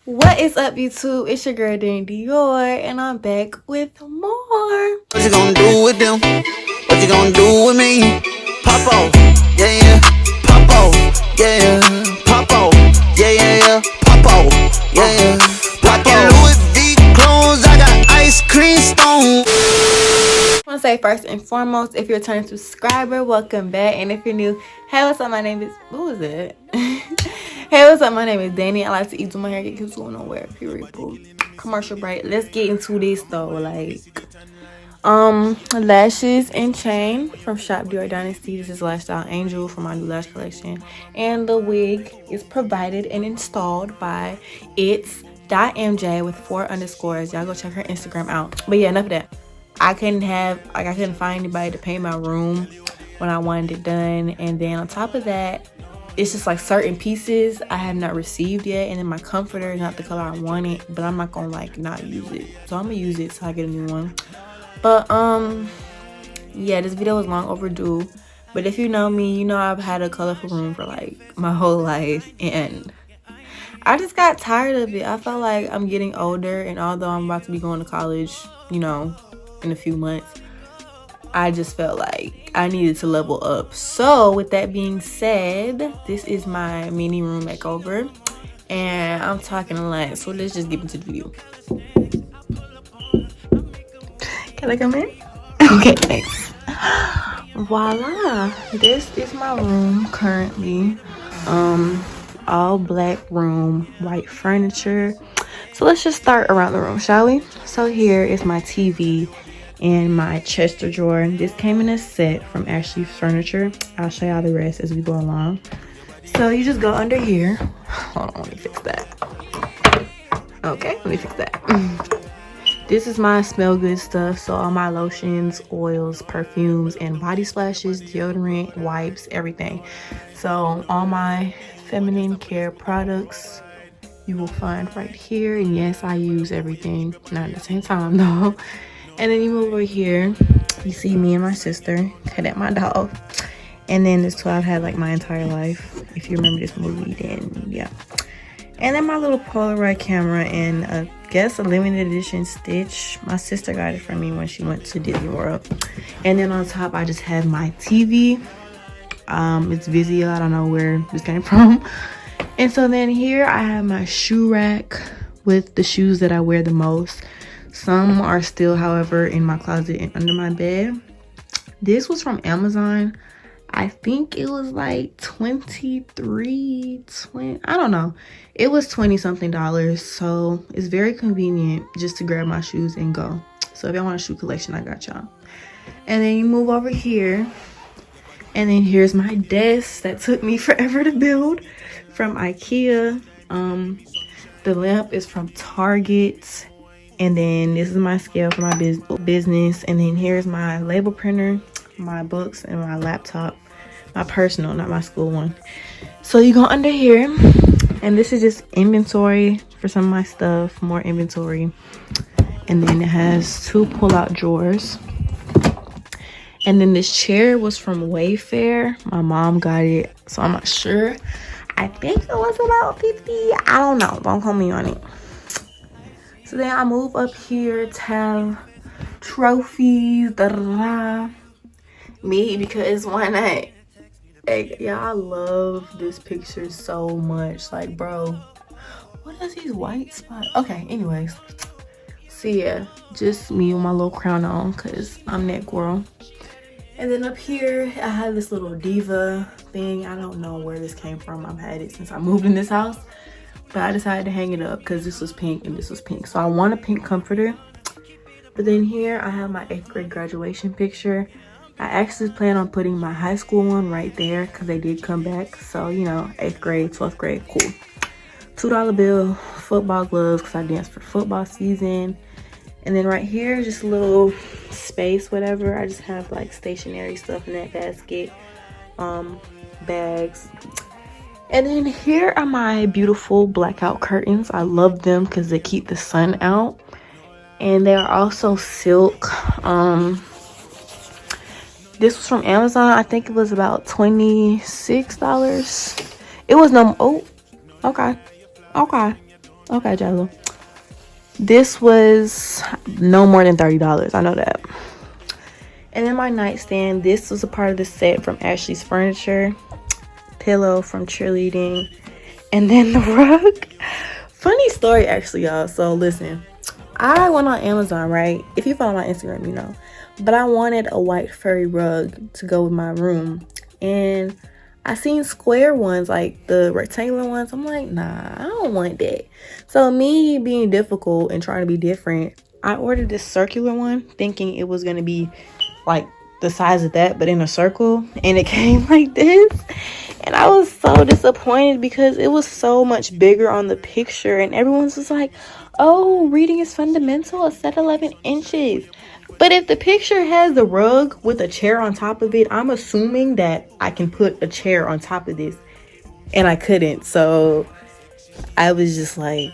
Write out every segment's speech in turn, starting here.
What is up, YouTube? It's your girl Dior, and I'm back with more. What you gonna do with them? What you gonna do with me? Pop off, yeah, yeah. Pop off, yeah, yeah. Pop off, yeah, yeah, yeah. Pop off, yeah, yeah. Pop off. Louis V clothes, I got ice cream stone. I want to say first and foremost, if you're a returning subscriber, welcome back. And if you're new, hey, what's up? My name is, who is it? Hey, what's up? My name is Danny. I like to eat my hair, get kids going nowhere. Period. Commercial break. Let's get into this though. Lashes and chain from shop Dior Dynasty. This is Lash Style Angel from my new lash collection, and the wig is provided and installed by it's.mj with 4 underscores. Y'all go check her Instagram out. But yeah, enough of that. I couldn't find anybody to paint my room when I wanted it done, and then on top of that, it's just like certain pieces I have not received yet, and then my comforter is not the color I wanted, but I'm not gonna not use it, so I'm gonna use it till I get a new one. But yeah, this video was long overdue, but if you know me, you know I've had a colorful room for my whole life, and I just got tired of it. I felt like I'm getting older, and although I'm about to be going to college, in a few months, I just felt like I needed to level up. So with that being said, this is my mini room makeover, and I'm talking a lot, so let's just get into the video. Can I come in? Okay, thanks. Voila, this is my room currently. All black room, white furniture. So let's just start around the room, shall we? So here is my TV and my chester drawer. This came in a set from Ashley's Furniture. I'll show y'all the rest as we go along. So you just go under here. Hold on, let me fix that. Okay, let me fix that. This is my smell good stuff. So all my lotions, oils, perfumes, and body splashes, deodorant, wipes, everything. So all my feminine care products you will find right here. And yes, I use everything, not at the same time though. And then you move over here, you see me and my sister, Cadet, my dog. And then this toy I've had my entire life. If you remember this movie, then yeah. And then my little Polaroid camera and I guess a limited edition Stitch. My sister got it for me when she went to Disney World. And then on top, I just have my TV. It's Vizio, I don't know where this came from. And so then here I have my shoe rack with the shoes that I wear the most. Some are still, however, in my closet and under my bed. This was from Amazon. I think it was like $23, I don't know. It was $20 something. So it's very convenient just to grab my shoes and go. So if y'all want a shoe collection, I got y'all. And then you move over here. And then here's my desk that took me forever to build from IKEA. The lamp is from Target. And then this is my scale for my business. And then here's my label printer, my books, and my laptop. My personal, not my school one. So you go under here. And this is just inventory for some of my stuff. More inventory. And then it has 2 pull-out drawers. And then this chair was from Wayfair. My mom got it, so I'm not sure. I think it was about $50. I don't know. Don't call me on it. So then I move up here, tab, trophies, me, because why not? Yeah, I love this picture so much. Bro, what is these white spots? Okay, anyways. So yeah, just me with my little crown on, because I'm that girl. And then up here, I have this little diva thing. I don't know where this came from. I've had it since I moved in this house. But I decided to hang it up because this was pink and this was pink. So I want a pink comforter. But then here I have my 8th grade graduation picture. I actually plan on putting my high school one right there because they did come back. So, 8th grade, 12th grade, cool. $2 bill, football gloves because I danced for football season. And then right here, just a little space, whatever. I just have stationery stuff in that basket, bags. And then here are my beautiful blackout curtains. I love them because they keep the sun out. And they are also silk. This was from Amazon. I think it was about $26. It was no, oh, okay. Okay, Jello. This was no more than $30. I know that. And then my nightstand. This was a part of the set from Ashley's Furniture. Pillow from cheerleading. And then the rug. Funny story, actually, y'all. So listen, I went on Amazon, right? If you follow my Instagram, you know. But I wanted a white furry rug to go with my room. And I seen square ones, like the rectangular ones. I'm like, nah, I don't want that. So me being difficult and trying to be different, I ordered this circular one, thinking it was going to be like the size of that, but in a circle. And it came like this. And I was so disappointed because it was so much bigger on the picture. And everyone's just like, oh, reading is fundamental. It's at 11 inches. But if the picture has the rug with a chair on top of it, I'm assuming that I can put a chair on top of this. And I couldn't. So I was just like,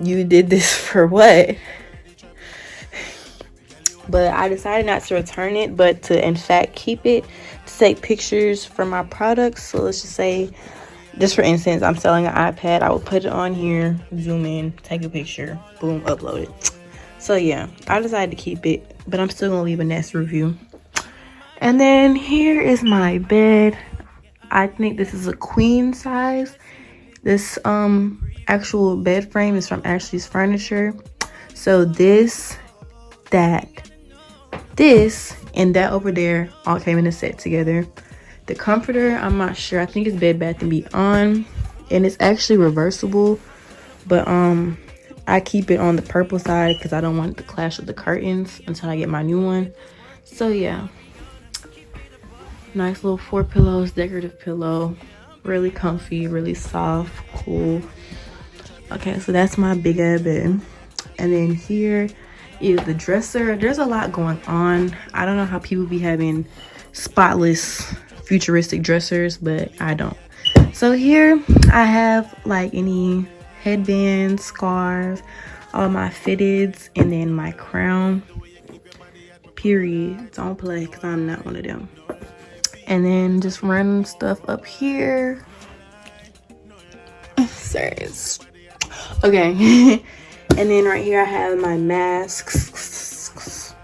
you did this for what? But I decided not to return it, but to in fact keep it, to take pictures for my products. So let's just say, just for instance, I'm selling an iPad. I will put it on here, zoom in, take a picture, boom, upload it. So yeah, I decided to keep it, but I'm still gonna leave a Nest review. And then here is my bed. I think this is a queen size. This actual bed frame is from Ashley's Furniture. So this, this, and that over there all came in a set together. The comforter, I'm not sure. I think it's Bed Bath & Beyond, and it's actually reversible. But I keep it on the purple side because I don't want it to clash with the curtains until I get my new one. So yeah, nice little 4 pillows, decorative pillow, really comfy, really soft, cool. Okay, so that's my big ass bed. And then here is the dresser. There's a lot going on. I don't know how people be having spotless futuristic dressers, but I don't. So here I have like any headbands, scarves, all my fitteds, and then my crown. Period. Don't play, because I'm not one of them. And then just random stuff up here. Sorry. Okay. And then right here I have my masks.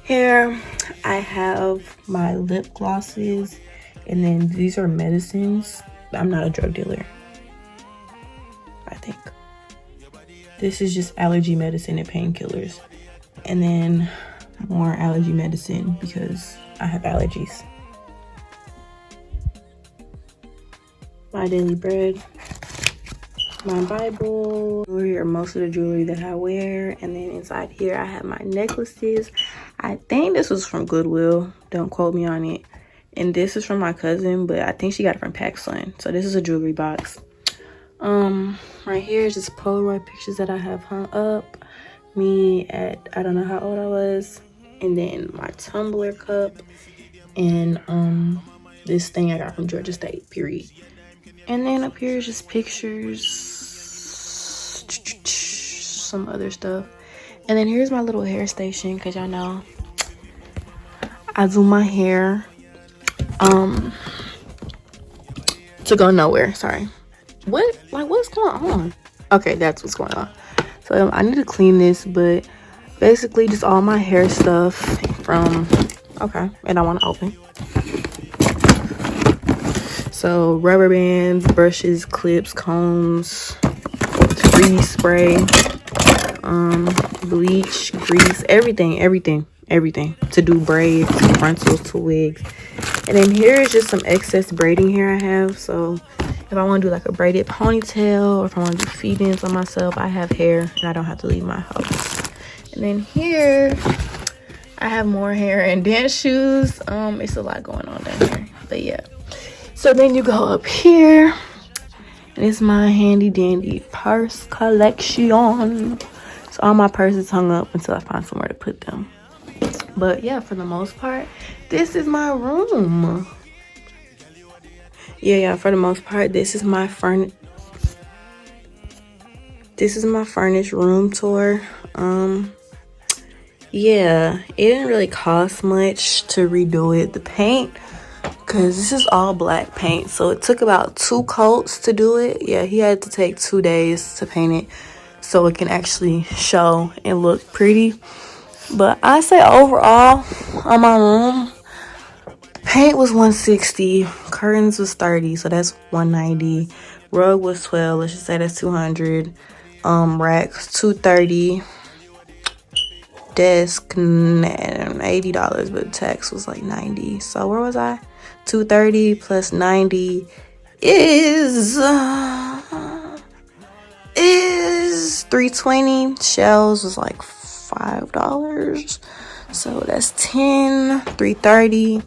Here I have my lip glosses. And then these are medicines. I'm not a drug dealer, I think. This is just allergy medicine and painkillers. And then more allergy medicine because I have allergies. My daily bread. My Bible, jewelry, or most of the jewelry that I wear. And then inside here I have my necklaces. I think this was from Goodwill, don't quote me on it. And this is from my cousin, but I think she got it from PacSun. So this is a jewelry box. Right here is just Polaroid pictures that I have hung up. Me at, I don't know how old I was. And then my tumbler cup. And this thing I got from Georgia State, period. And then up here is just pictures, some other stuff. And then here's my little hair station, because y'all know I do my hair to go nowhere. Sorry. What's going on? Okay, that's what's going on. So I need to clean this, but basically just all my hair stuff from, okay, and I want to open. So rubber bands, brushes, clips, combs, freeze spray, bleach, grease, everything to do braids, frontals to wigs. And then here is just some excess braiding hair I have. So if I want to do like a braided ponytail, or if I want to do feed-ins on myself, I have hair and I don't have to leave my house. And then here I have more hair and dance shoes. It's a lot going on down here, but yeah. So then you go up here, and it's my handy dandy purse collection. So all my purses hung up until I find somewhere to put them. But yeah, for the most part, this is my room. Yeah, for the most part, this is my furnished room tour. Yeah, it didn't really cost much to redo it. The paint because this is all black paint, so it took about 2 coats to do it. Yeah, he had to take 2 days to paint it so it can actually show and look pretty. But I say overall on my room, paint was $160, curtains was $30, so that's $190. Rug was $12, let's just say that's $200. Racks $230. Desk $80, but tax was like $90. So where was I? $230 plus $90 is $320. Shells was like $5, so that's $10. $330,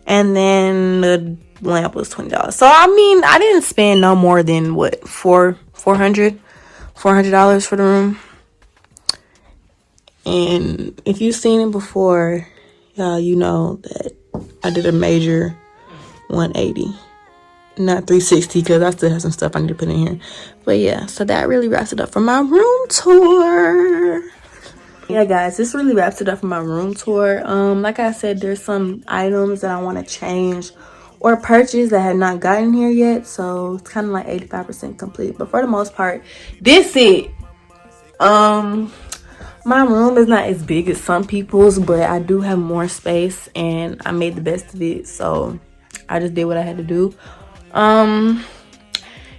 and then the lamp was $20. So I mean, I didn't spend no more than what, $400 for the room. And if you've seen it before, y'all, you know that I did a major 180, not 360, because I still have some stuff I need to put in here. But yeah, so that really wraps it up for my room tour. Yeah, guys, this really wraps it up for my room tour. Like I said, there's some items that I want to change or purchase that have not gotten here yet, so it's kind of like 85% complete. But for the most part, this it. My room is not as big as some people's, but I do have more space, and I made the best of it, so I just did what I had to do.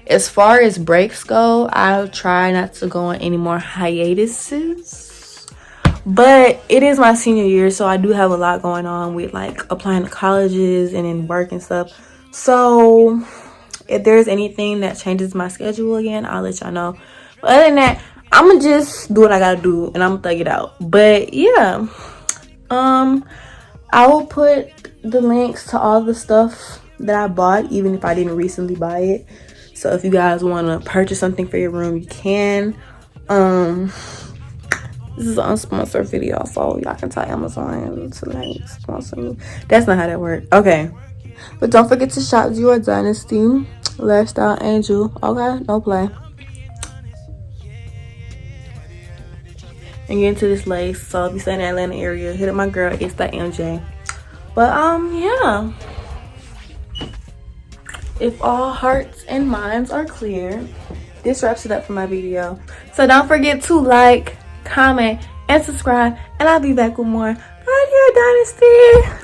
As far as breaks go, I'll try not to go on any more hiatuses, but it is my senior year, so I do have a lot going on with like applying to colleges and then work and stuff. So if there's anything that changes my schedule again, I'll let y'all know. But other than that, I'm gonna just do what I gotta do, and I'm gonna thug it out. But yeah, I will put the links to all the stuff that I bought, even if I didn't recently buy it. So if you guys want to purchase something for your room, you can. This is an unsponsored video, so y'all can tell Amazon to like sponsor me. That's not how that works. Okay, but don't forget to shop Dior Dynasty Lifestyle Angel. Okay, no play. And get into this lace. So if you stay in the Atlanta area, hit up my girl, it's that MJ. But yeah, if all hearts and minds are clear, this wraps it up for my video. So don't forget to like, comment, and subscribe, and I'll be back with more Dior Dynasty.